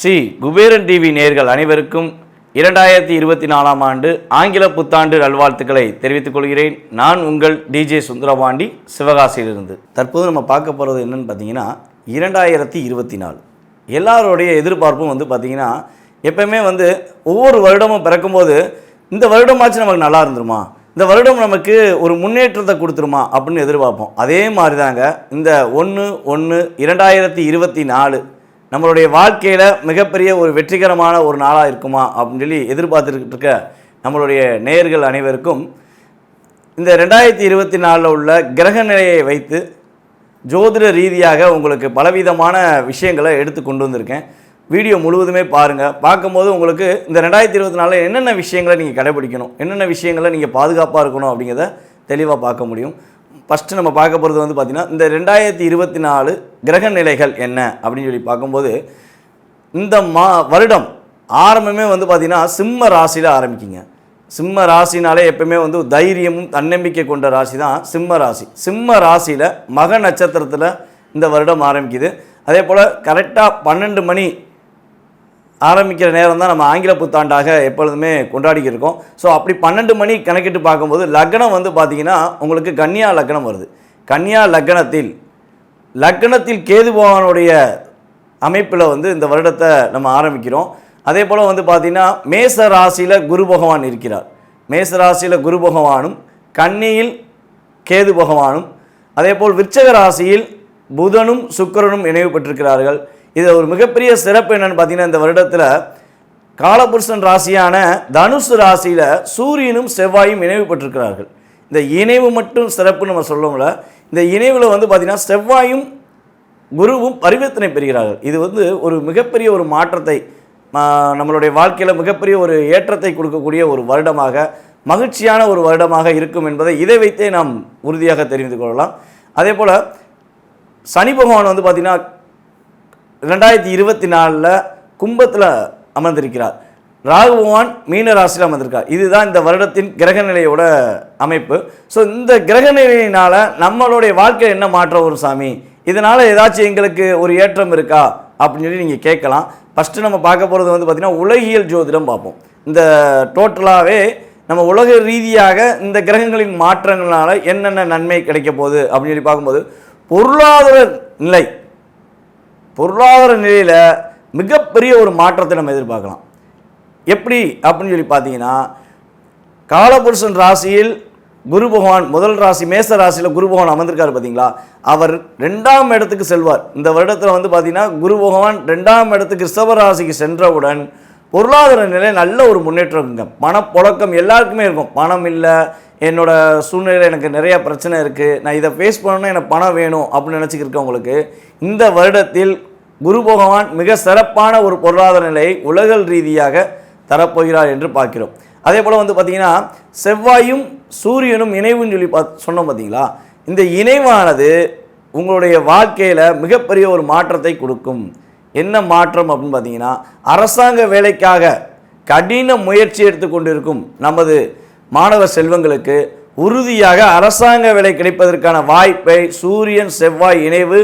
Sri Kuberan TV நேயர்கள் அனைவருக்கும் 2024ஆம் ஆண்டு ஆங்கில புத்தாண்டு நல்வாழ்த்துக்களை தெரிவித்துக் கொள்கிறேன். நான் உங்கள் டிஜே சுந்தரபாண்டி, சிவகாசியிலிருந்து. தற்போது நம்ம பார்க்க போகிறது என்னன்னு பார்த்தீங்கன்னா 2024 எல்லாருடைய எதிர்பார்ப்பும் பார்த்தீங்கன்னா எப்பவுமே ஒவ்வொரு வருடமும் பிறக்கும்போது இந்த வருடமாச்சு நமக்கு நல்லா இருந்துருமா, இந்த வருடம் நமக்கு ஒரு முன்னேற்றத்தை கொடுத்துருமா அப்படின்னு எதிர்பார்ப்போம். அதே மாதிரி தாங்க இந்த 1/1/2024 நம்மளுடைய வாழ்க்கையில் மிகப்பெரிய ஒரு வெற்றிகரமான ஒரு நாளாக இருக்குமா அப்படின்னு சொல்லி எதிர்பார்த்துக்கிட்டு இருக்க நம்மளுடைய நேயர்கள் அனைவருக்கும் இந்த 2024 உள்ள கிரக நிலையை வைத்து ஜோதிட ரீதியாக உங்களுக்கு பலவிதமான விஷயங்களை எடுத்து கொண்டு வந்திருக்கேன். வீடியோ முழுவதுமே பாருங்கள். பார்க்கும்போது உங்களுக்கு இந்த 2024 என்னென்ன விஷயங்களை நீங்கள் கடைபிடிக்கணும், என்னென்ன விஷயங்களை நீங்கள் பாதுகாப்பாக இருக்கணும் அப்படிங்கிறத தெளிவாக பார்க்க முடியும். ஃபஸ்ட்டு நம்ம பார்க்க போகிறது பார்த்திங்கன்னா இந்த 2024 கிரக நிலைகள் என்ன அப்படின்னு சொல்லி பார்க்கும்போது இந்த வருடம் ஆரம்பமே பார்த்திங்கன்னா சிம்ம ராசியில் ஆரம்பிக்குங்க. சிம்ம ராசினாலே எப்பவுமே தைரியமும் தன்னம்பிக்கை கொண்ட ராசி தான் சிம்ம ராசி. சிம்ம ராசியில் மக நட்சத்திரத்தில் இந்த வருடம் ஆரம்பிக்குது. அதே போல் கரெக்டாக 12 மணி ஆரம்பிக்கிற நேரம் தான் நம்ம ஆங்கில புத்தாண்டாக எப்பொழுதுமே கொண்டாடிக்கிட்டு இருக்கோம். ஸோ அப்படி 12 மணி கணக்கிட்டு பார்க்கும்போது லக்னம் பார்த்திங்கன்னா உங்களுக்கு கன்னியா லக்னம் வருது. கன்னியா லக்னத்தில் கேது பகவானுடைய அமைப்பில் இந்த வருடத்தை நம்ம ஆரம்பிக்கிறோம். அதே போல் பார்த்திங்கன்னா மேச ராசியில் குரு பகவான் இருக்கிறார். மேச ராசியில் குரு பகவானும் கன்னியில் கேது பகவானும் அதே போல் விருச்சக ராசியில் புதனும் சுக்கிரனும் இணைவு பெற்றிருக்கிறார்கள். இது ஒரு மிகப்பெரிய சிறப்பு என்னென்னு பார்த்தீங்கன்னா இந்த வருடத்தில் காலபுருஷன் ராசியான தனுசு ராசியில் சூரியனும் செவ்வாயும் இணைவு பெற்றிருக்கிறார்கள். இந்த இணைவு மட்டும் சிறப்புன்னு நம்ம சொல்லல, இந்த இணைவில் பார்த்திங்கன்னா செவ்வாயும் குருவும் பரிவர்த்தனை பெறுகிறார்கள். இது ஒரு மிகப்பெரிய ஒரு மாற்றத்தை நம்மளுடைய வாழ்க்கையில் மிகப்பெரிய ஒரு ஏற்றத்தை கொடுக்கக்கூடிய ஒரு வருடமாக, மகிழ்ச்சியான ஒரு வருடமாக இருக்கும் என்பதை இதை வைத்தே நாம் உறுதியாக தெரிந்து கொள்ளலாம். அதே போல் சனி பகவான் பார்த்திங்கன்னா 2024 கும்பத்தில் அமர்ந்திருக்கிறார். ராகு பகவான் மீன ராசியில் அமர்ந்திருக்கார். இதுதான் இந்த வருடத்தின் கிரக நிலையோட அமைப்பு. ஸோ இந்த கிரக நிலையினால் நம்மளுடைய வாழ்க்கையில் என்ன மாற்றம் வரும் சாமி, இதனால் ஏதாச்சும் எங்களுக்கு ஒரு ஏற்றம் இருக்கா அப்படின்னு சொல்லி நீங்கள் கேட்கலாம். ஃபஸ்ட்டு நம்ம பார்க்க போகிறது பார்த்திங்கன்னா உலகியல் ஜோதிடம் பார்ப்போம். இந்த டோட்டலாகவே நம்ம உலக ரீதியாக இந்த கிரகங்களின் மாற்றங்களால் என்னென்ன நன்மை கிடைக்க போகுது அப்படின்னு சொல்லி பார்க்கும்போது பொருளாதார நிலையில் மிகப்பெரிய ஒரு மாற்றத்தை நம்ம எதிர்பார்க்கலாம். எப்படி அப்படின்னு சொல்லி பார்த்தீங்கன்னா காலபுருஷன் ராசியில் குரு பகவான் முதல் ராசி மேச ராசியில் குரு பகவான் அமர்ந்திருக்காரு பார்த்தீங்களா, அவர் 2ஆம் இடத்துக்கு செல்வார். இந்த வருடத்தில் பார்த்தீங்கன்னா குரு பகவான் 2ஆம் இடத்துக்கு ரிஷப ராசிக்கு சென்றவுடன் பொருளாதார நிலை நல்ல ஒரு முன்னேற்றம் இருக்குங்க. பணப்புழக்கம் எல்லாருக்குமே இருக்கும். பணம் இல்லை, என்னோடய சூழ்நிலையில் எனக்கு நிறையா பிரச்சனை இருக்குது, நான் இதை ஃபேஸ் பண்ணணும்னா எனக்கு பணம் வேணும் அப்படின்னு நினச்சிக்கிருக்கவங்களுக்கு இந்த வருடத்தில் குரு பகவான் மிக சிறப்பான ஒரு பொருளாதார நிலையை உலக ரீதியாக தரப்போகிறார் என்று பார்க்கிறோம். அதே போல் பார்த்திங்கன்னா செவ்வாயும் சூரியனும் இணைவுன்னு சொல்லி சொன்னோம் பார்த்தீங்களா, இந்த இணைவானது உங்களுடைய வாழ்க்கையில் மிகப்பெரிய ஒரு மாற்றத்தை கொடுக்கும். என்ன மாற்றம் அப்படின்னு பார்த்தீங்கன்னா அரசாங்க வேலைக்காக கடின முயற்சி எடுத்துக்கொண்டிருக்கும் நமது மாணவ செல்வங்களுக்கு உறுதியாக அரசாங்க வேலை கிடைப்பதற்கான வாய்ப்பை சூரியன் செவ்வாய் இணைவு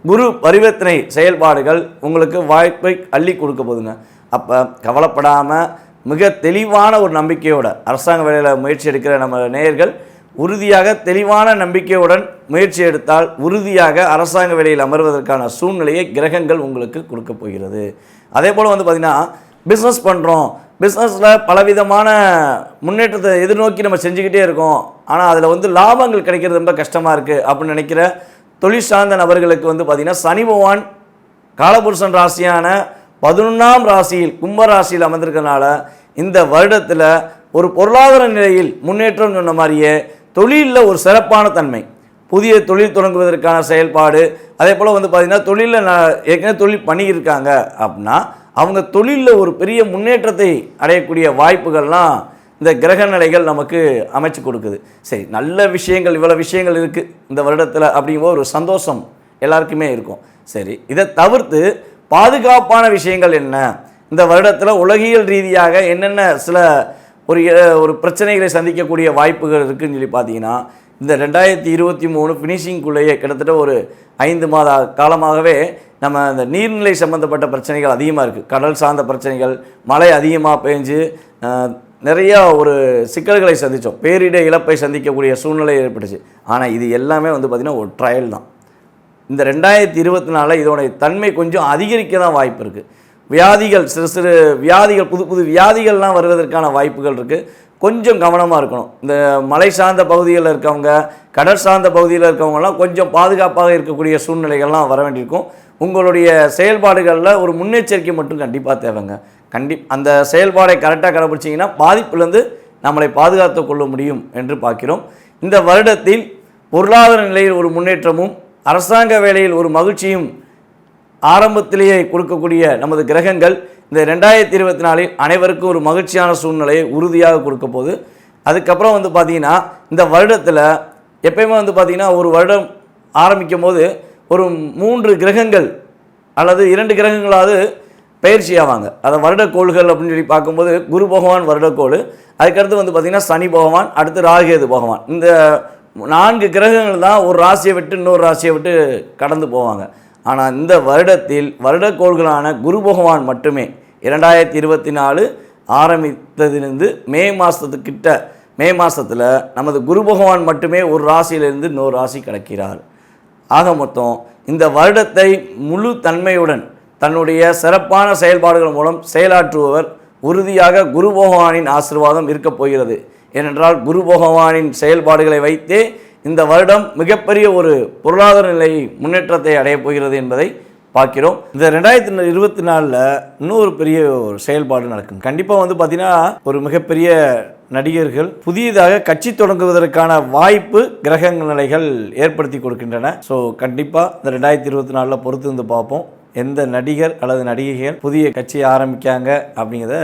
குரு பரிவர்த்தனை செயல்பாடுகள் உங்களுக்கு வாய்ப்பை அள்ளி கொடுக்க போதுங்க. அப்போ கவலைப்படாமல் மிக தெளிவான ஒரு நம்பிக்கையோட அரசாங்க வேலையில் முயற்சி எடுக்கிற நம்ம நேயர்கள் உறுதியாக தெளிவான நம்பிக்கையுடன் முயற்சி எடுத்தால் உறுதியாக அரசாங்க வேலையில் அமர்வதற்கான சூழ்நிலையை கிரகங்கள் உங்களுக்கு கொடுக்க போகிறது. அதே போல் பார்த்திங்கன்னா பிஸ்னஸ் பண்ணுறோம், பிஸ்னஸில் பலவிதமான முன்னேற்றத்தை எதிர்நோக்கி நம்ம செஞ்சுக்கிட்டே இருக்கோம், ஆனால் அதில் லாபங்கள் கிடைக்கிறது ரொம்ப கஷ்டமாக இருக்குது அப்படின்னு நினைக்கிற தொழில் சார்ந்த நபர்களுக்கு பார்த்திங்கன்னா சனி பகவான் காலபுருஷன் ராசியான 11ஆம் ராசியில் கும்ப ராசியில் அமர்ந்திருக்கிறதுனால இந்த வருடத்தில் ஒரு பொருளாதார நிலையில் முன்னேற்றம் சொன்ன மாதிரியே தொழிலில் ஒரு சிறப்பான தன்மை, புதிய தொழில் தொடங்குவதற்கான செயல்பாடு, அதே போல் பார்த்திங்கன்னா தொழிலில் ஏற்கனவே தொழில் பண்ணியிருக்காங்க அப்படின்னா அவங்க தொழிலில் ஒரு பெரிய முன்னேற்றத்தை அடையக்கூடிய வாய்ப்புகள்லாம் இந்த கிரக நிலைகள் நமக்கு அமைச்சு கொடுக்குது. சரி, நல்ல விஷயங்கள் இவ்வளோ விஷயங்கள் இருக்குது இந்த வருடத்தில் அப்படிங்கும்போது ஒரு சந்தோஷம் எல்லாருக்குமே இருக்கும். சரி, இதை தவிர்த்து பாதுகாப்பான விஷயங்கள் என்ன, இந்த வருடத்தில் உலகியல் ரீதியாக என்னென்ன சில ஒரு பிரச்சனைகளை சந்திக்கக்கூடிய வாய்ப்புகள் இருக்குதுன்னு சொல்லி பார்த்தீங்கன்னா, இந்த 2023 ஃபினிஷிங்குள்ளேயே கிட்டத்தட்ட ஒரு 5 மாத காலமாகவே நம்ம இந்த நீர்நிலை சம்மந்தப்பட்ட பிரச்சனைகள் அதிகமாக இருக்குது. கடல் சார்ந்த பிரச்சனைகள், மழை அதிகமாக பெஞ்சு நிறையா ஒரு சிக்கல்களை சந்தித்தோம். பேரிட இழப்பை சந்திக்கக்கூடிய சூழ்நிலை ஏற்பட்டுச்சு. ஆனால் இது எல்லாமே வந்து பார்த்திங்கன்னா ஒரு ட்ரையல் தான். இந்த 2024 இதோடைய தன்மை கொஞ்சம் அதிகரிக்க தான் வாய்ப்பு இருக்குது. வியாதிகள், சிறு சிறு வியாதிகள், புது புது வியாதிகள்லாம் வருவதற்கான வாய்ப்புகள் இருக்குது. கொஞ்சம் கவனமாக இருக்கணும். இந்த மலை சார்ந்த பகுதிகளில் இருக்கவங்க, கடல் சார்ந்த பகுதியில் இருக்கவங்கலாம் கொஞ்சம் பாதுகாப்பாக இருக்கக்கூடிய சூழ்நிலைகள்லாம் வர வேண்டியிருக்கும். உங்களுடைய செயல்பாடுகளில் ஒரு முன்னெச்சரிக்கை மட்டும் கண்டிப்பாக தேவைங்க. அந்த செயல்பாடை கரெக்டாக கடைபிடிச்சிங்கன்னா பாதிப்புலேருந்து நம்மளை பாதுகாத்து கொள்ள முடியும் என்று பார்க்கிறோம். இந்த வருடத்தில் பொருளாதார நிலையில் ஒரு முன்னேற்றமும், அரசாங்க வேலையில் ஒரு மகிழ்ச்சியும் ஆரம்பத்திலேயே கொடுக்கக்கூடிய நமது கிரகங்கள் இந்த 2024 அனைவருக்கும் ஒரு மகிழ்ச்சியான சூழ்நிலையை உறுதியாக கொடுக்க போகுது. அதுக்கப்புறம் வந்து பார்த்திங்கன்னா, இந்த வருடத்தில் எப்பயுமே வந்து பார்த்திங்கன்னா ஒரு வருடம் ஆரம்பிக்கும் போது ஒரு 3 கிரகங்கள் அல்லது 2 கிரகங்களாவது பயிற்சி ஆவாங்க. அதை வருடக்கோள்கள் அப்படின்னு சொல்லி பார்க்கும்போது குரு பகவான் வருடக்கோள், அதுக்கடுத்து வந்து பார்த்திங்கன்னா சனி பகவான், அடுத்து ராகுகேது பகவான். இந்த 4 கிரகங்கள் தான் ஒரு ராசியை விட்டு இன்னொரு ராசியை விட்டு கடந்து போவாங்க. ஆனால் இந்த வருடத்தில் வருடக்கோள்களான குரு பகவான் மட்டுமே 2024 ஆரம்பித்ததிலிருந்து மே மாதத்தில் நமது குரு பகவான் மட்டுமே ஒரு ராசியிலிருந்து இன்னொரு ராசி கடக்கிறார். ஆக மொத்தம் இந்த வருடத்தை முழு தன்மையுடன் தன்னுடைய சிறப்பான செயல்பாடுகள் மூலம் செயலாற்றுபவர் உறுதியாக குரு பகவானின் ஆசீர்வாதம் இருக்கப் போகிறது. ஏனென்றால் குரு பகவானின் செயல்பாடுகளை வைத்தே இந்த வருடம் மிகப்பெரிய ஒரு பொருளாதார நிலை முன்னேற்றத்தை அடையப் போகிறது என்பதை பார்க்கிறோம். இந்த 2024 இன்னொரு பெரிய ஒரு செயல்பாடு நடக்கும். கண்டிப்பாக வந்து பார்த்திங்கன்னா ஒரு மிகப்பெரிய நடிகர்கள் புதியதாக கட்சி தொடங்குவதற்கான வாய்ப்பு கிரக நிலைகள் ஏற்படுத்தி கொடுக்கின்றன. ஸோ கண்டிப்பாக இந்த 2024 பொறுத்து வந்து பார்ப்போம் எந்த நடிகர் அல்லது நடிகைகள் புதிய கட்சியை ஆரம்பிக்காங்க அப்படிங்கிறத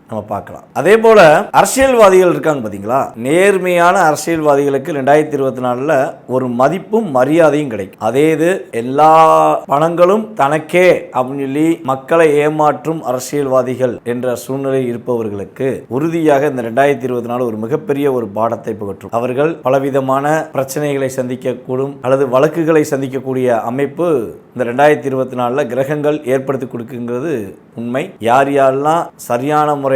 நம்ம பார்க்கலாம். அதே போல் அரசியல்வாதிகள் இருக்காங்க பார்த்தீங்களா, நேர்மையான அரசியல்வாதிகளுக்கு 2024 ஒரு மதிப்பும் மரியாதையும் கிடைக்கும். அதே இது எல்லா பணங்களும் தனக்கே அப்படின்னு சொல்லி மக்களை ஏமாற்றும் அரசியல்வாதிகள் என்ற சூழ்நிலை இருப்பவர்களுக்கு உறுதியாக இந்த 2024 ஒரு மிகப்பெரிய ஒரு பாடத்தை புகற்றும். அவர்கள் பலவிதமான பிரச்சனைகளை சந்திக்கக்கூடும் அல்லது வழக்குகளை சந்திக்கக்கூடிய அமைப்பு இந்த 2024 கிரகங்கள் ஏற்படுத்தி கொடுக்குங்கிறது உண்மை. யார் யாரெல்லாம் சரியான முறையில்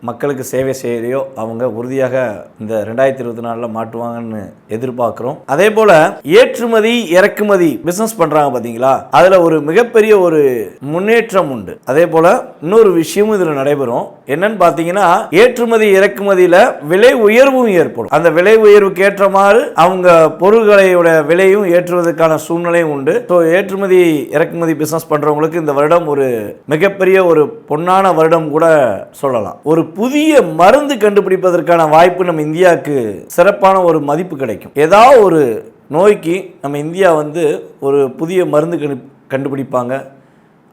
மக்களுக்கு சேவை செய்யலையோ அவங்க உறுதியாக இந்த 2024 மாட்டுவாங்கன்னு எதிர்பார்க்கிறோம். அதே போல ஏற்றுமதி இறக்குமதி பிசினஸ் பண்றாங்க பாத்தீங்களா, அதுல ஒரு மிகப்பெரிய ஒரு முன்னேற்றம் உண்டு. அதே போல இன்னொரு விஷயமும் இதுல நடைபெறும். என்னன்னு பாத்தீங்கன்னா, ஏற்றுமதி இறக்குமதியில விலை உயர்வும் ஏற்படும். அந்த விலை உயர்வுக்கு ஏற்றமாறு அவங்க பொருள்களோட விலையும் ஏற்றுவதற்கான சூழ்நிலையும் உண்டு. ஸோ ஏற்றுமதி இறக்குமதி பிசினஸ் பண்றவங்களுக்கு இந்த வருடம் ஒரு மிகப்பெரிய ஒரு பொன்னான வருடம் கூட சொல்லலாம். ஒரு புதிய மருந்து கண்டுபிடிப்பதற்கான வாய்ப்பு நம்ம இந்தியாவுக்கு சிறப்பான ஒரு மதிப்பு கிடைக்கும். ஏதாவது ஒரு நோய்க்கு நம்ம இந்தியா வந்து ஒரு புதிய மருந்து கண்டுபிடிப்பாங்க.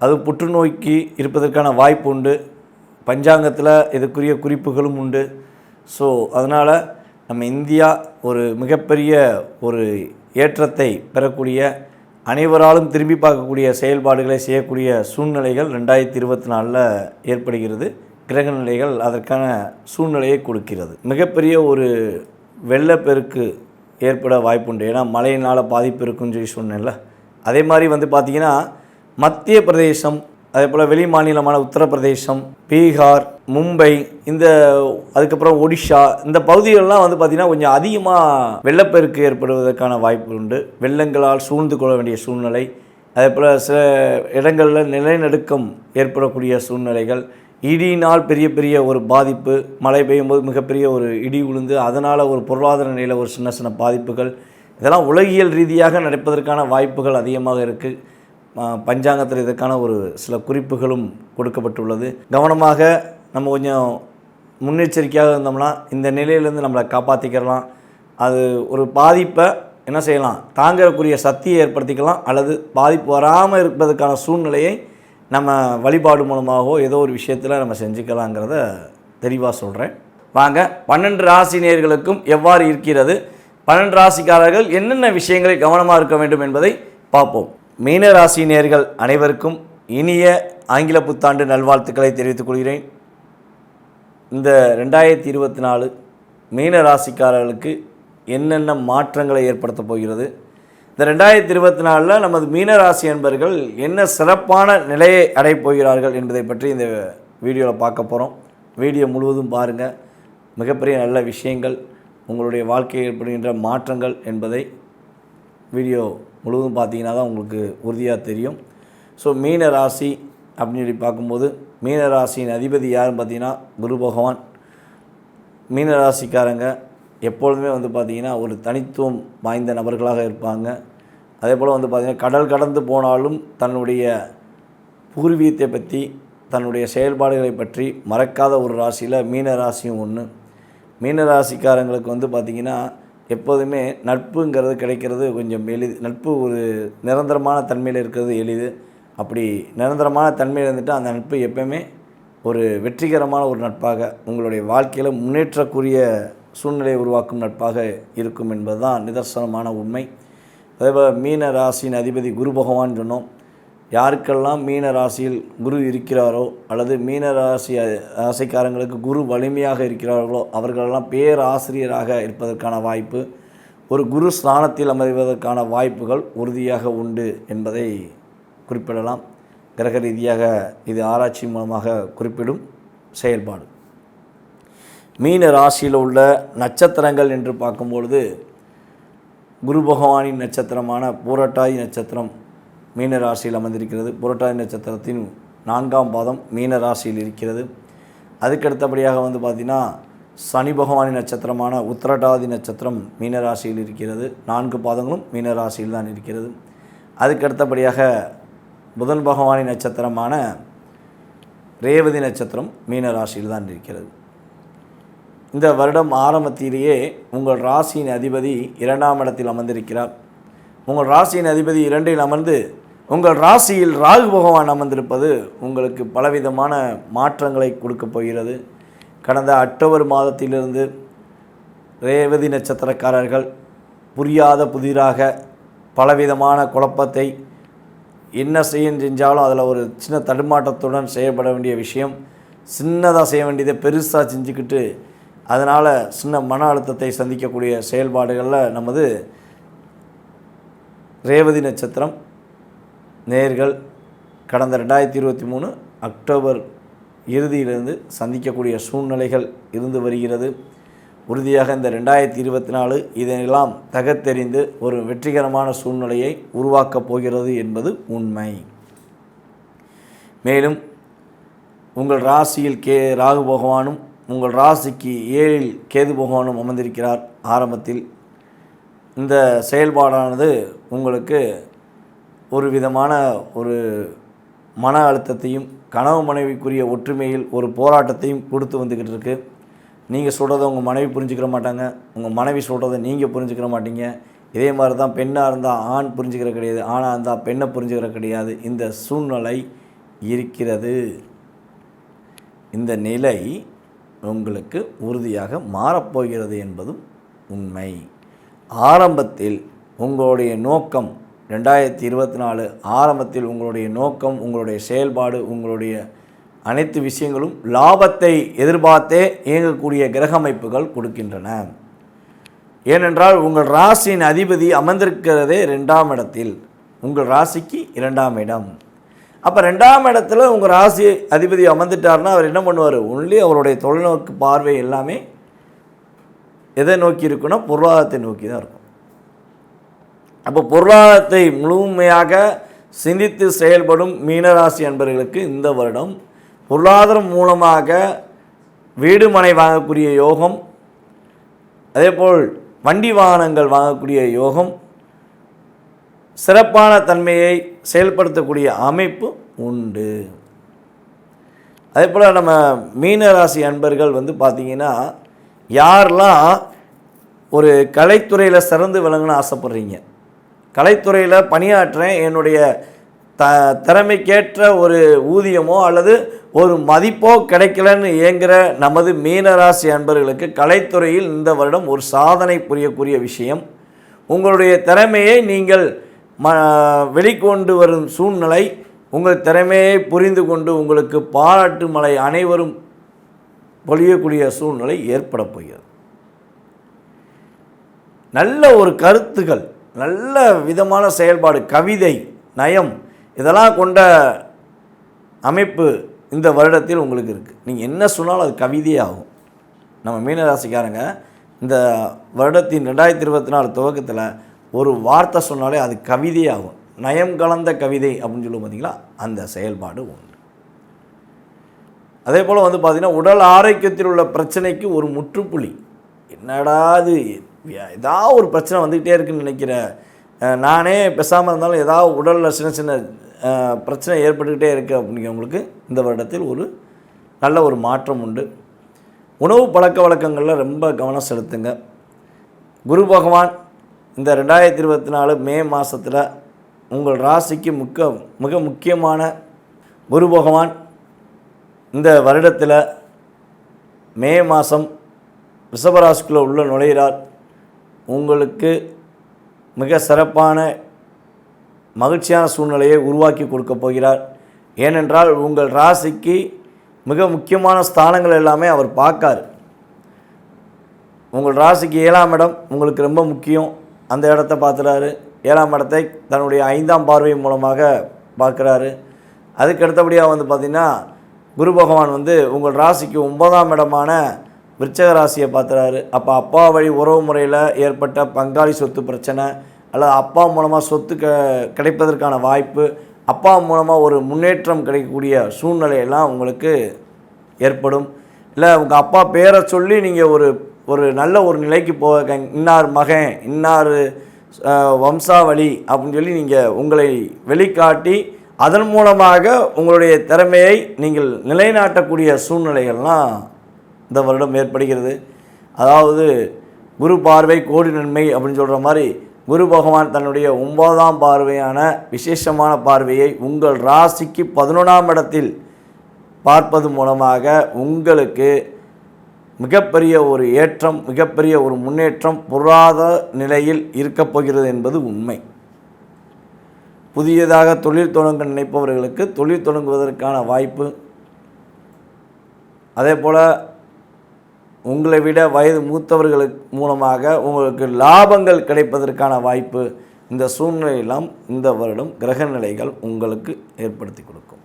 அது புற்றுநோய்க்கு இருப்பதற்கான வாய்ப்பு உண்டு. பஞ்சாங்கத்தில் இதுக்குரிய குறிப்புகளும் உண்டு. ஸோ அதனால் நம்ம இந்தியா ஒரு மிகப்பெரிய ஒரு ஏற்றத்தை பெறக்கூடிய, அனைவராலும் திரும்பி பார்க்கக்கூடிய செயல்பாடுகளை செய்யக்கூடிய சூழ்நிலைகள் 2024 ஏற்படுகிறது. கிரக நிலைகள் அதற்கான சூழ்நிலையை கொடுக்கிறது. மிகப்பெரிய ஒரு வெள்ளப்பெருக்கு ஏற்பட வாய்ப்புண்டு. ஏன்னா மழையினால் பாதிப்பு இருக்குன்னு சொல்லி சொன்னேன்ல. அதே மாதிரி வந்து பார்த்திங்கன்னா மத்திய பிரதேசம், அதே போல் வெளி மாநிலமான உத்தரப்பிரதேசம், பீகார், மும்பை, அதுக்கப்புறம் ஒடிஷா, இந்த பகுதிகளெலாம் வந்து பார்த்திங்கன்னா கொஞ்சம் அதிகமாக வெள்ளப்பெருக்கு ஏற்படுவதற்கான வாய்ப்பு உண்டு. வெள்ளங்களால் சூழ்ந்து கொள்ள வேண்டிய சூழ்நிலை, அதே போல் சில இடங்களில் நிலநடுக்கம் ஏற்படக்கூடிய சூழ்நிலைகள், இடியினால் பெரிய பெரிய ஒரு பாதிப்பு, மழை பெய்யும் போது மிகப்பெரிய ஒரு இடி விழுந்து அதனால் ஒரு பொருளாதார நிலையில் ஒரு சின்ன சின்ன பாதிப்புகள், இதெல்லாம் உலகியல் ரீதியாக நடப்பதற்கான வாய்ப்புகள் அதிகமாக இருக்குது. பஞ்சாங்கத்தில் இதற்கான ஒரு சில குறிப்புகளும் கொடுக்கப்பட்டுள்ளது. கவனமாக நம்ம கொஞ்சம் முன்னெச்சரிக்கையாக இருந்தோம்னா இந்த நிலையிலேருந்து நம்மளை காப்பாற்றிக்கலாம். அது ஒரு பாதிப்பை என்ன செய்யலாம், தாங்கக்கூடிய சக்தியை ஏற்படுத்திக்கலாம். அல்லது பாதிப்பு வராமல் இருப்பதற்கான சூழ்நிலையை நம்ம வழிபாடு மூலமாகவோ ஏதோ ஒரு விஷயத்தில் நம்ம செஞ்சுக்கலாங்கிறத தெளிவாக சொல்கிறேன். வாங்க 12 ராசி நேயர்களுக்கும் எவ்வாறு இருக்கிறது, 12 ராசிக்காரர்கள் என்னென்ன விஷயங்களை கவனமாக இருக்க வேண்டும் என்பதை பார்ப்போம். மீன ராசி நேயர்கள் அனைவருக்கும் இனிய ஆங்கில புத்தாண்டு நல்வாழ்த்துக்களை தெரிவித்துக் கொள்கிறேன். இந்த 2024 மீன ராசிக்காரர்களுக்கு என்னென்ன மாற்றங்களை ஏற்படுத்த போகிறது, இந்த 2024 நமது மீனராசி அன்பர்கள் என்ன சிறப்பான நிலையை அடையப் போகிறார்கள் என்பதை பற்றி இந்த வீடியோவில் பார்க்க போகிறோம். வீடியோ முழுவதும் பாருங்கள். மிகப்பெரிய நல்ல விஷயங்கள், உங்களுடைய வாழ்க்கையில் ஏற்படுகின்ற மாற்றங்கள் என்பதை வீடியோ முழுவதும் பார்த்தீங்கன்னா தான் உங்களுக்கு உறுதியாக தெரியும். ஸோ மீன ராசி அப்படின்னு சொல்லி பார்க்கும்போது மீனராசியின் அதிபதி யாருன்னு பார்த்தீங்கன்னா குரு பகவான். மீனராசிக்காரங்க எப்பொழுதுமே பார்த்திங்கன்னா ஒரு தனித்துவம் வாய்ந்த நபர்களாக இருப்பாங்க. அதே போல் பார்த்திங்கன்னா கடல் கடந்து போனாலும் தன்னுடைய பூர்வீகத்தை பற்றி, தன்னுடைய செயல்பாடுகளை பற்றி மறக்காத ஒரு ராசியில் மீனராசியும் ஒன்று. மீனராசிக்காரங்களுக்கு பார்த்திங்கன்னா எப்போதுமே நட்புங்கிறது கிடைக்கிறது கொஞ்சம் எளிது. நட்பு ஒரு நிரந்தரமான தன்மையில் இருக்கிறது எளிது. அப்படி நிரந்தரமான தன்மையில் இருந்துட்டு அந்த நட்பு எப்போவுமே ஒரு வெற்றிகரமான ஒரு நட்பாக உங்களுடைய வாழ்க்கையில் முன்னேற்றக்கூடிய சூழ்நிலையை உருவாக்கும் நட்பாக இருக்கும் என்பது தான் நிதர்சனமான உண்மை. அதேபோல் மீன ராசியின் அதிபதி குரு பகவான் சொன்னோம். யாருக்கெல்லாம் மீன ராசியில் குரு இருக்கிறாரோ அல்லது மீன ராசிக்காரங்களுக்கு குரு வலிமையாக இருக்கிறார்களோ அவர்களெல்லாம் பேராசிரியராக இருப்பதற்கான வாய்ப்பு, ஒரு குரு ஸ்தானத்தில் அமர்வதற்கான வாய்ப்புகள் உறுதியாக உண்டு என்பதை குறிப்பிடலாம். கிரக ரீதியாக இது ஆராய்ச்சி மூலமாக குறிப்பிடும் செயல்பாடு. மீன ராசியில் உள்ள நட்சத்திரங்கள் என்று பார்க்கும்பொழுது குரு பகவானின் நட்சத்திரமான பூரட்டாதி நட்சத்திரம் மீன ராசியில் அமர்ந்திருக்கிறது. பூரட்டாதி நட்சத்திரத்தின் 4ஆம் பாதம் மீன ராசியில் இருக்கிறது. அதுக்கடுத்தபடியாக பார்த்திங்கன்னா சனி பகவானின் நட்சத்திரமான உத்திரட்டாதி நட்சத்திரம் மீன ராசியில் இருக்கிறது. 4 பாதங்களும் மீன ராசியில் தான் இருக்கிறது. அதுக்கடுத்தபடியாக புதன் பகவானின் நட்சத்திரமான ரேவதி நட்சத்திரம் மீன ராசியில் தான் இருக்கிறது. இந்த வருடம் ஆரம்பத்திலேயே உங்கள் ராசியின் அதிபதி 2ஆம் இடத்தில் அமர்ந்திருக்கிறார். உங்கள் ராசியின் அதிபதி 2இல் அமர்ந்து உங்கள் ராசியில் ராகு பகவான் அமர்ந்திருப்பது உங்களுக்கு பலவிதமான மாற்றங்களை கொடுக்கப் போகிறது. கடந்த அக்டோபர் மாதத்திலிருந்து ரேவதி நட்சத்திரக்காரர்கள் புரியாத புதிராக பலவிதமான குழப்பத்தை என்ன செஞ்சாலும் அதில் ஒரு சின்ன தடுமாற்றத்துடன் செய்யப்பட வேண்டிய விஷயம் சின்னதாக செய்ய வேண்டியதை பெருசாக செஞ்சுக்கிட்டு அதனால் சின்ன மன அழுத்தத்தை சந்திக்கக்கூடிய செயல்பாடுகளில் நமது ரேவதி நட்சத்திரம் நேயர்கள் கடந்த 2023 அக்டோபர் இறுதியிலிருந்து சந்திக்கக்கூடிய சூழ்நிலைகள் இருந்து வருகிறது. உறுதியாக இந்த 2024 இதனெல்லாம் தகர்த்தெறிந்து ஒரு வெற்றிகரமான சூழ்நிலையை உருவாக்கப் போகிறது என்பது உண்மை. மேலும் உங்கள் ராசியில் ராகு பகவானும் உங்கள் ராசிக்கு 7இல் கேது பகவானும் அமர்ந்திருக்கிறார். ஆரம்பத்தில் இந்த செயல்பாடானது உங்களுக்கு ஒரு விதமான ஒரு மன அழுத்தத்தையும் கனவு மனைவிக்குரிய ஒற்றுமையில் ஒரு போராட்டத்தையும் கொடுத்து வந்துக்கிட்டு இருக்கு. நீங்கள் சொல்கிறத உங்கள் மனைவி புரிஞ்சுக்கிற மாட்டாங்க, உங்கள் மனைவி சொல்கிறத நீங்கள் புரிஞ்சுக்கிற மாட்டீங்க. இதே மாதிரி தான் பெண்ணாக இருந்தால் ஆண் புரிஞ்சுக்கிற கிடையாது, ஆணாக இருந்தால் பெண்ணை புரிஞ்சுக்கிற கிடையாது. இந்த சூழ்நிலை இருக்கிறது. இந்த நிலை உங்களுக்கு உறுதியாக மாறப்போகிறது என்பதும் உண்மை. ஆரம்பத்தில் உங்களுடைய நோக்கம் 2024 ஆரம்பத்தில் உங்களுடைய நோக்கம், உங்களுடைய செயல்பாடு, உங்களுடைய அனைத்து விஷயங்களும் லாபத்தை எதிர்பார்த்தே இயங்கக்கூடிய கிரக அமைப்புகள் கொடுக்கின்றன. ஏனென்றால் உங்கள் ராசியின் அதிபதி அமர்ந்திருக்கிறதே 2ஆம் இடத்தில், உங்கள் ராசிக்கு 2ஆம் இடம். அப்போ 2ஆம் இடத்துல உங்கள் ராசி அதிபதி அமர்ந்துட்டார்னா அவர் என்ன பண்ணுவார்? ஒன்லி அவருடைய தொலைநோக்கு பார்வை எல்லாமே எதை நோக்கி இருக்குன்னா பொருளாதாரத்தை நோக்கி தான் இருக்கும். அப்போ பொருளாதாரத்தை முழுமையாக சிந்தித்து செயல்படும் மீனராசி அன்பர்களுக்கு இந்த வருடம் பொருளாதாரம் மூலமாக வீடு மனை வாங்கக்கூடிய யோகம், அதேபோல் வண்டி வாகனங்கள் வாங்கக்கூடிய யோகம், சிறப்பான தன்மையை செயல்படுத்தக்கூடிய அமைப்பு உண்டு. அதே போல் நம்ம மீனராசி அன்பர்கள் பார்த்திங்கன்னா யாரெல்லாம் ஒரு கலைத்துறையில் சிறந்து விளங்கணும்னு ஆசைப்படுறீங்க, கலைத்துறையில் பணியாற்றுறேன், என்னுடைய திறமைக்கேற்ற ஒரு ஊதியமோ அல்லது ஒரு மதிப்போ கிடைக்கலன்னு இயங்குகிற நமது மீனராசி அன்பர்களுக்கு கலைத்துறையில் இந்த வருடம் ஒரு சாதனை புரியக்கூடிய விஷயம். உங்களுடைய திறமையை நீங்கள் வெளிக்கொண்டு வரும் சூழ்நிலை, உங்கள் திறமையை புரிந்து கொண்டு உங்களுக்கு பாராட்டு மழை அனைவரும் பொழியக்கூடிய சூழ்நிலை ஏற்பட போகிறது. நல்ல ஒரு கருத்துக்கள், நல்ல விதமான செயல்பாடு, கவிதை, நயம் இதெல்லாம் கொண்ட அமைப்பு இந்த வருடத்தில் உங்களுக்கு இருக்குது. நீங்கள் என்ன சொன்னாலும் அது கவிதையாகும். நம்ம மீனராசிக்காரங்க இந்த வருடத்தின் 2024 துவக்கத்தில் ஒரு வார்த்தை சொன்னாலே அது கவிதையாகும். நயம் கலந்த கவிதை அப்படின்னு சொல்லுவோம் பார்த்தீங்களா, அந்த செயல்பாடு உண்டு. அதே போல் பார்த்திங்கன்னா உடல் ஆரோக்கியத்தில் உள்ள பிரச்சனைக்கு ஒரு முற்றுப்புள்ளி. என்னடா இது ஏதாவது ஒரு பிரச்சனை வந்துக்கிட்டே இருக்குதுன்னு நினைக்கிற நானே பேசாமல் இருந்தாலும் ஏதாவது உடலில் சின்ன சின்ன பிரச்சனை ஏற்பட்டுக்கிட்டே இருக்குது அப்படிங்கிறவங்களுக்கு இந்த வருடத்தில் ஒரு நல்ல ஒரு மாற்றம் உண்டு. உணவு பழக்க வழக்கங்களில் ரொம்ப கவனம் செலுத்துங்க. குரு பகவான் இந்த 2024 மே மாதத்தில் உங்கள் ராசிக்கு மிக முக்கியமான குரு பகவான் இந்த வருடத்தில் மே மாதம் ரிஷபராசிக்குள்ளே உள்ள நுழைகிறார். உங்களுக்கு மிக சிறப்பான மகிழ்ச்சியான சூழ்நிலையை உருவாக்கி கொடுக்க போகிறார். ஏனென்றால் உங்கள் ராசிக்கு மிக முக்கியமான ஸ்தானங்கள் எல்லாமே அவர் பார்க்கார். உங்கள் ராசிக்கு 7ஆம் இடம் உங்களுக்கு ரொம்ப முக்கியம். அந்த இடத்த பார்த்துறாரு. 7ஆம் இடத்தை தன்னுடைய 5ஆம் பார்வை மூலமாக பார்க்குறாரு. அதுக்கு அடுத்தபடியாக பார்த்திங்கன்னா குரு பகவான் உங்கள் ராசிக்கு 9ஆம் இடமான விருச்சக ராசியை பார்த்துறாரு. அப்போ அப்பா வழி உறவு முறையில் ஏற்பட்ட பங்காளி சொத்து பிரச்சனை, அல்லது அப்பா மூலமாக சொத்து கிடைப்பதற்கான வாய்ப்பு, அப்பா மூலமாக ஒரு முன்னேற்றம் கிடைக்கக்கூடிய சூழ்நிலையெல்லாம் உங்களுக்கு ஏற்படும். இல்லை உங்கள் அப்பா பேரை சொல்லி நீங்கள் ஒரு நல்ல ஒரு நிலைக்கு போக, இன்னார் மகன், இன்னார் வம்சாவளி அப்படின்னு சொல்லி நீங்கள் உங்களை வெளிக்காட்டி அதன் மூலமாக உங்களுடைய திறமையை நீங்கள் நிலைநாட்டக்கூடிய சூழ்நிலைகள்லாம் இந்த வருடம் ஏற்படுகிறது. அதாவது குரு பார்வை கோடி நன்மை அப்படின்னு சொல்கிற மாதிரி குரு பகவான் தன்னுடைய 9ஆம் பார்வையான விசேஷமான பார்வையை உங்கள் ராசிக்கு 11ஆம் இடத்தில் பார்ப்பது மூலமாக உங்களுக்கு மிகப்பெரிய ஒரு ஏற்றம், மிகப்பெரிய ஒரு முன்னேற்றம் பொருளாதார நிலையில் இருக்கப் போகிறது என்பது உண்மை. புதியதாக தொழில் தொடங்க நினைப்பவர்களுக்கு தொழில் தொடங்குவதற்கான வாய்ப்பு, அதே போல் உங்களை விட வயது மூத்தவர்களுக்கு மூலமாக உங்களுக்கு லாபங்கள் கிடைப்பதற்கான வாய்ப்பு, இந்த சூழ்நிலையெல்லாம் இந்த வருடம் கிரக நிலைகள் உங்களுக்கு ஏற்படுத்தி கொடுக்கும்.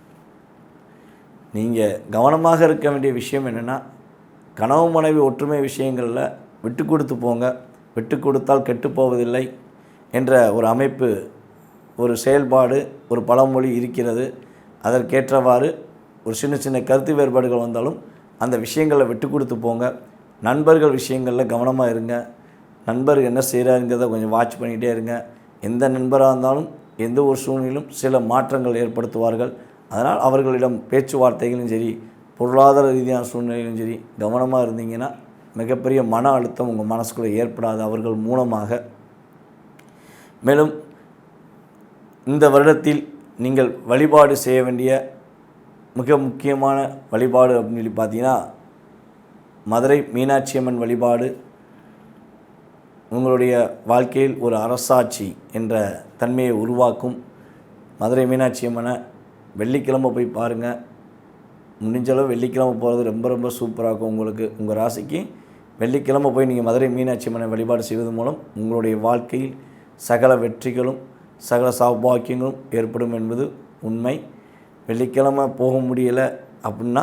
நீங்கள் கவனமாக இருக்க வேண்டிய விஷயம் என்னென்னா, கணவன் மனைவி ஒற்றுமை விஷயங்களில் விட்டு கொடுத்து போங்க. விட்டு கொடுத்தால் கெட்டு போவதில்லை என்ற ஒரு அமைப்பு, ஒரு செயல்பாடு, ஒரு பழமொழி இருக்கிறது. அதற்கேற்றவாறு ஒரு சின்ன சின்ன கருத்து வேறுபாடுகள் வந்தாலும் அந்த விஷயங்களில் விட்டு கொடுத்து போங்க. நண்பர்கள் விஷயங்களில் கவனமாக இருங்க. நண்பர் என்ன செய்கிறாருங்கிறத கொஞ்சம் வாட்ச் பண்ணிகிட்டே இருங்க. எந்த நண்பராக இருந்தாலும் எந்த ஒரு சூழ்நிலையிலும் சில மாற்றங்கள் ஏற்படுத்துவார்கள். அதனால் அவர்களிடம் பேச்சுவார்த்தைகளும் சரி, பொருளாதார ரீதியான சூழ்நிலையிலும் சரி கவனமாக இருந்தீங்கன்னா மிகப்பெரிய மன அழுத்தம் உங்கள் மனசுக்குள்ளே ஏற்படாது அவர்கள் மூலமாக. மேலும் இந்த வருடத்தில் நீங்கள் வழிபாடு செய்ய வேண்டிய மிக முக்கியமான வழிபாடு அப்படின்னு சொல்லி பார்த்தீங்கன்னா, மதுரை மீனாட்சி அம்மன் வழிபாடு உங்களுடைய வாழ்க்கையில் ஒரு அரசாட்சி என்ற தன்மையை உருவாக்கும். மதுரை மீனாட்சி அம்மனை வெள்ளிக்கிழமை போய் பாருங்கள். முடிஞ்சளவு வெள்ளிக்கிழமை போகிறது ரொம்ப ரொம்ப சூப்பராக இருக்கும். உங்களுக்கு உங்கள் ராசிக்கு வெள்ளிக்கிழமை போய் நீங்கள் மதுரை மீனாட்சி அம்மனை வழிபாடு செய்வது மூலம் உங்களுடைய வாழ்க்கையில் சகல வெற்றிகளும் சகல சௌபாக்கியங்களும் ஏற்படும் என்பது உண்மை. வெள்ளிக்கிழமை போக முடியலை அப்படின்னா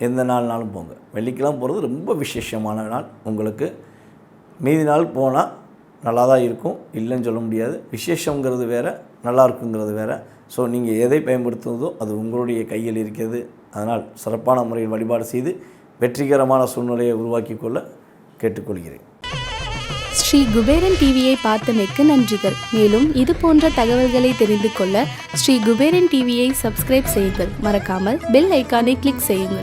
எந்த நாள்னாலும் போங்க. வெள்ளிக்கிழமை போகிறது ரொம்ப விசேஷமான நாள். உங்களுக்கு மீதி நாள் போனால் நல்லா தான் இருக்கும், இல்லைன்னு சொல்ல முடியாது. விசேஷங்கிறது வேறு, நல்லா இருக்குங்கிறது வேறு. ஸோ நீங்கள் எதை பயன்படுத்துவதோ அது உங்களுடைய கையில் இருக்கிறது. அதனால் சிறப்பான முறையில் வழிபாடு செய்து வெற்றிகரமான சூழ்நிலையை உருவாக்கி கொள்ள கேட்டுக்கொள்கிறேன். ஸ்ரீ குபேரன் டிவியை பார்த்தமைக்கு நன்றிகள். மேலும் இது போன்ற தகவல்களை தெரிந்து கொள்ள ஸ்ரீ குபேரன் டிவியை சப்ஸ்கிரைப் செய்யுங்கள். மறக்காமல் பெல் ஐக்கானை கிளிக் செய்யுங்கள்.